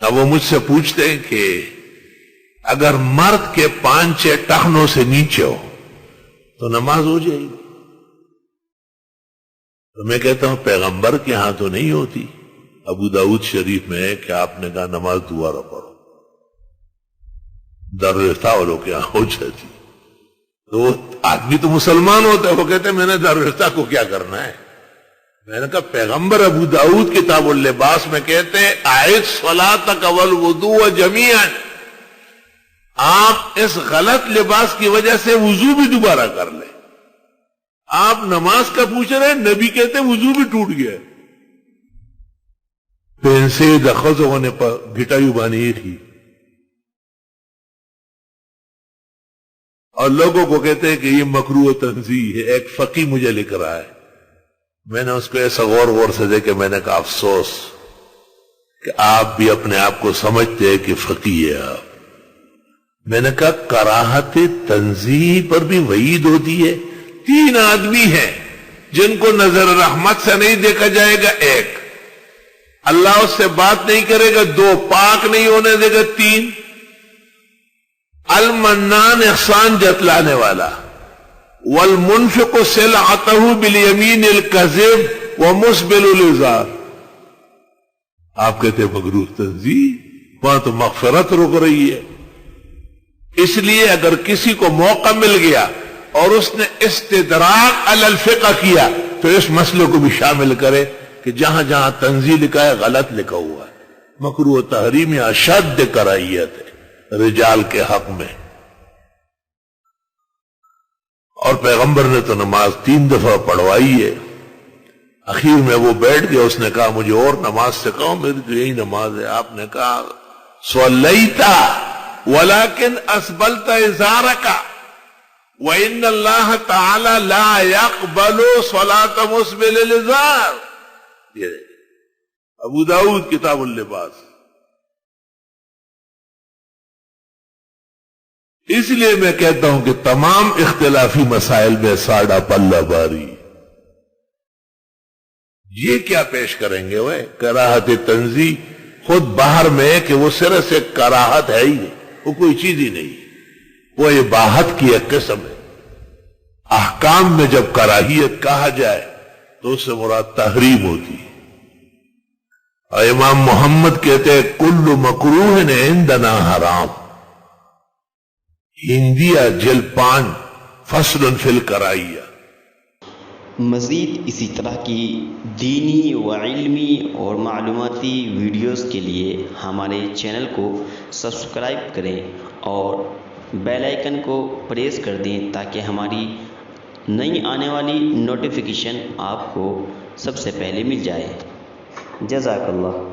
اب وہ مجھ سے پوچھتے ہیں کہ اگر مرد کے 5-6 ٹخنوں سے نیچے ہو تو نماز ہو جائے گی؟ تو میں کہتا ہوں پیغمبر کے ہاں تو نہیں ہوتی. ابو داؤد شریف میں ہے کہ آپ نے کہا نماز دوبارہ پڑھو. دارالفتہ والوں کے ہاں ہو جاتی. تو آدمی تو مسلمان ہوتا ہے، وہ کہتے ہیں میں نے دارالفتہ کو کیا کرنا ہے. میں نے کہا پیغمبر ابو داؤد کتاب اللباس میں کہتے ہیں اعد صلاتک والوضوء جمیعا، آپ اس غلط لباس کی وجہ سے وضو بھی دوبارہ کر لیں. آپ نماز کا پوچھ رہے ہیں، نبی کہتے ہیں وضو بھی ٹوٹ گیا. پینسے دخل ہونے پر گھٹایو بانی تھی اور لوگوں کو کہتے ہیں کہ یہ مکروہ تنزیہ ہے. ایک فقی مجھے لکھ رہا ہے، میں نے اس کو ایسا غور سے دیکھا، میں نے کہا افسوس کہ آپ بھی اپنے آپ کو سمجھتے ہیں کہ فقی ہے آپ. میں نے کہا کراہت تنزیہ پر بھی وعید ہوتی ہے. 3 آدمی ہیں جن کو نظر رحمت سے نہیں دیکھا جائے گا. 1 اللہ اس سے بات نہیں کرے گا. 2 پاک نہیں ہونے دے گا. 3 المنان احسان جتلانے والا، والمنفق سلعته بالیمین الکذب ومسبل الازار. آپ کہتے ہیں مکروہ تنزیہ، وہاں تو مغفرت رک رہی ہے. اس لیے اگر کسی کو موقع مل گیا اور اس نے استدراک علی الفقہ کیا تو اس مسئلے کو بھی شامل کرے کہ جہاں جہاں تنزیہ لکھا ہے غلط لکھا ہوا ہے. مکروہ تحریم اشد کراہیت ہے رجال کے حق میں. اور پیغمبر نے تو نماز 3 دفعہ پڑھوائی ہے. اخیر میں وہ بیٹھ گیا، اس نے کہا مجھے اور نماز سکھاؤ، میری تو یہی نماز ہے. آپ نے کہا صلیتا ولکن اسبلت ازارک وان اللہ تعالی لا يقبل صلاة مسبل الازار. یہ ابو داؤد کتاب اللباس. اس لیے میں کہتا ہوں کہ تمام اختلافی مسائل میں ساڑھا پلہ باری. یہ کیا پیش کریں گے وہ کراہت تنزیہ خود باہر میں کہ وہ صرف سے کراہت ہے ہی نہیں، وہ کوئی چیز ہی نہیں، وہ اباحت کی ایک قسم ہے. احکام میں جب کراہیت کہا جائے تو اس سے مراد تحریم ہوتی ہے. اور امام محمد کہتے ہیں کل مکروہ عندنا حرام. ہندیہ جلد 5 فصل فی الکراہیہ. مزید اسی طرح کی دینی و علمی اور معلوماتی ویڈیوز کے لیے ہمارے چینل کو سبسکرائب کریں اور بیل آئیکن کو پریس کر دیں تاکہ ہماری نئی آنے والی نوٹیفیکیشن آپ کو سب سے پہلے مل جائے. جزاک اللہ.